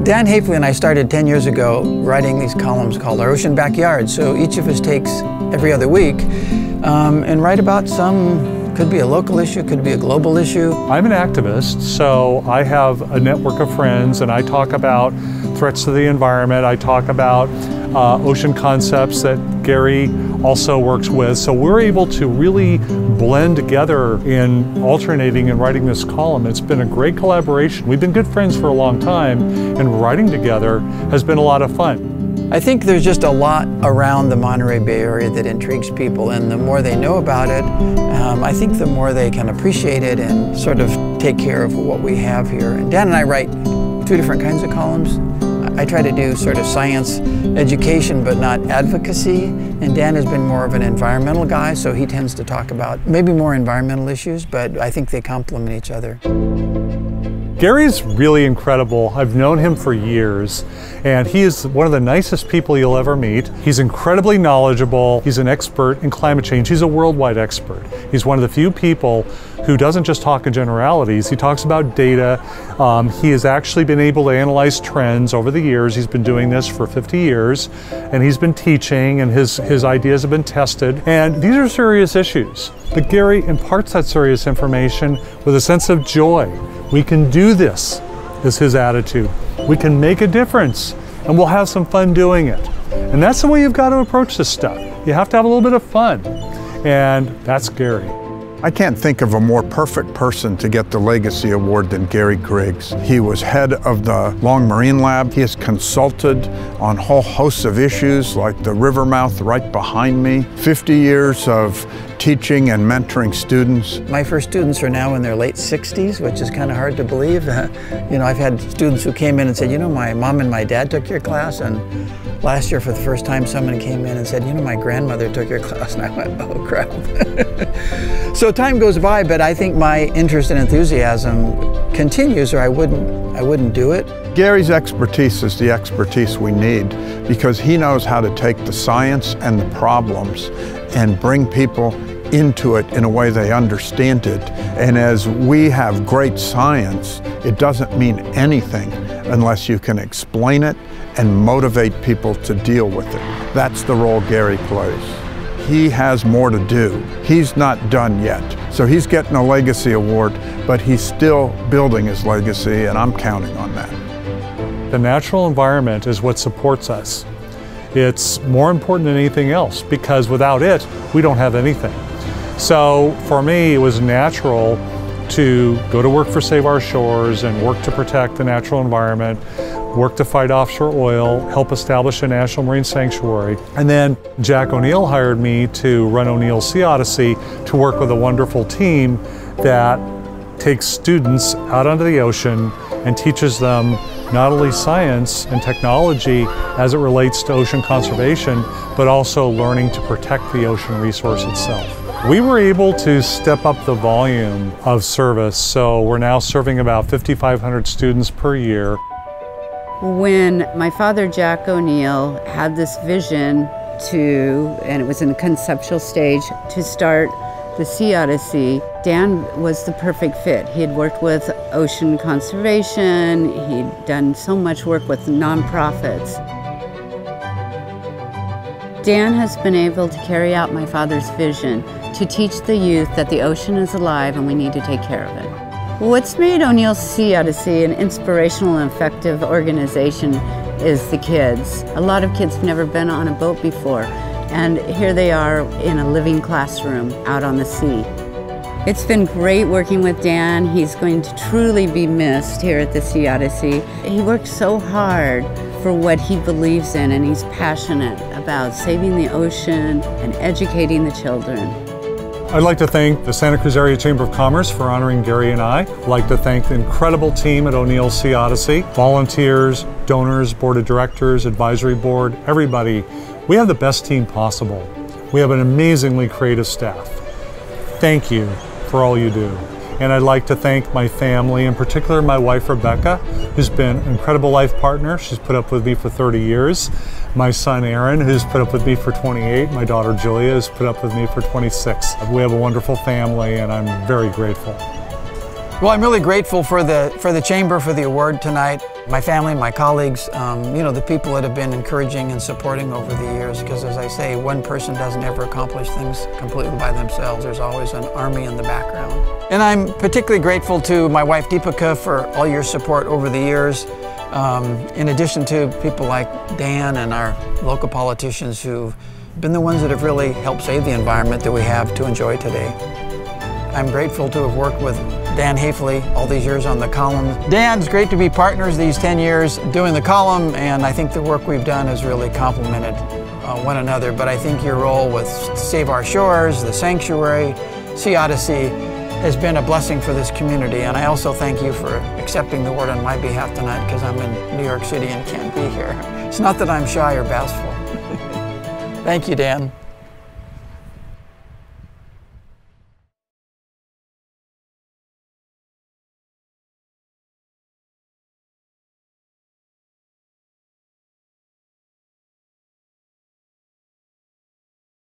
Dan Haifley and I started 10 years ago writing these columns called Our Ocean Backyard. So each of us takes every other week and write about some, could be a local issue, could be a global issue. I'm an activist, so I have a network of friends and I talk about threats to the environment. I talk about ocean concepts that Gary also works with. So we're able to really blend together in alternating and writing this column. It's been a great collaboration. We've been good friends for a long time, and writing together has been a lot of fun. I think there's just a lot around the Monterey Bay Area that intrigues people, and the more they know about it, I think the more they can appreciate it and sort of take care of what we have here. And Dan and I write two different kinds of columns. I try to do sort of science education but not advocacy, and Dan has been more of an environmental guy, so he tends to talk about maybe more environmental issues, but I think they complement each other. Gary's really incredible. I've known him for years, and he is one of the nicest people you'll ever meet. He's incredibly knowledgeable. He's an expert in climate change. He's a worldwide expert. He's one of the few people who doesn't just talk in generalities. He talks about data. He has actually been able to analyze trends over the years. He's been doing this for 50 years, and he's been teaching, and his ideas have been tested. And these are serious issues. But Gary imparts that serious information with a sense of joy. We can do this, is his attitude. We can make a difference, and we'll have some fun doing it. And that's the way you've got to approach this stuff. You have to have a little bit of fun, and that's Gary. I can't think of a more perfect person to get the Legacy Award than Gary Griggs. He was head of the Long Marine Lab. He has consulted on whole hosts of issues like the river mouth right behind me. 50 years of teaching and mentoring students. My first students are now in their late 60s, which is kind of hard to believe. You know, I've had students who came in and said, you know, my mom and my dad took your class, and last year for the first time someone came in and said, you know, my grandmother took your class, and I went, oh crap. So time goes by, but I think my interest and enthusiasm continues, or I wouldn't do it. Gary's expertise is the expertise we need because he knows how to take the science and the problems and bring people into it in a way they understand it. And as we have great science, it doesn't mean anything unless you can explain it and motivate people to deal with it. That's the role Gary plays. He has more to do. He's not done yet. So he's getting a Legacy Award, but he's still building his legacy, and I'm counting on that. The natural environment is what supports us. It's more important than anything else because without it, we don't have anything. So for me, it was natural to go to work for Save Our Shores and work to protect the natural environment, work to fight offshore oil, help establish a national marine sanctuary. And then Jack O'Neill hired me to run O'Neill's Sea Odyssey to work with a wonderful team that takes students out onto the ocean and teaches them not only science and technology as it relates to ocean conservation, but also learning to protect the ocean resource itself. We were able to step up the volume of service, so we're now serving about 5,500 students per year. When my father, Jack O'Neill, had this vision and it was in the conceptual stage, to start the Sea Odyssey, Dan was the perfect fit. He had worked with ocean conservation, he'd done so much work with nonprofits. Dan has been able to carry out my father's vision to teach the youth that the ocean is alive and we need to take care of it. What's made O'Neill's Sea Odyssey an inspirational and effective organization is the kids. A lot of kids have never been on a boat before, and here they are in a living classroom out on the sea. It's been great working with Dan. He's going to truly be missed here at the Sea Odyssey. He works so hard for what he believes in, and he's passionate about saving the ocean and educating the children. I'd like to thank the Santa Cruz Area Chamber of Commerce for honoring Gary and I. I'd like to thank the incredible team at O'Neill's Sea Odyssey, volunteers, donors, board of directors, advisory board, everybody. We have the best team possible. We have an amazingly creative staff. Thank you for all you do. And I'd like to thank my family, in particular my wife Rebecca, who's been an incredible life partner. She's put up with me for 30 years. My son Aaron, who's put up with me for 28. My daughter Julia has put up with me for 26. We have a wonderful family, and I'm very grateful. Well, I'm really grateful for the Chamber for the award tonight. My family, my colleagues, you know, the people that have been encouraging and supporting over the years, because as I say, one person doesn't ever accomplish things completely by themselves. There's always an army in the background. And I'm particularly grateful to my wife Deepika for all your support over the years, in addition to people like Dan and our local politicians who've been the ones that have really helped save the environment that we have to enjoy today. I'm grateful to have worked with Dan Haifley all these years on the column. Dan, it's great to be partners these 10 years doing the column, and I think the work we've done has really complemented one another. But I think your role with Save Our Shores, the Sanctuary, Sea Odyssey has been a blessing for this community. And I also thank you for accepting the award on my behalf tonight, because I'm in New York City and can't be here. It's not that I'm shy or bashful. Thank you, Dan.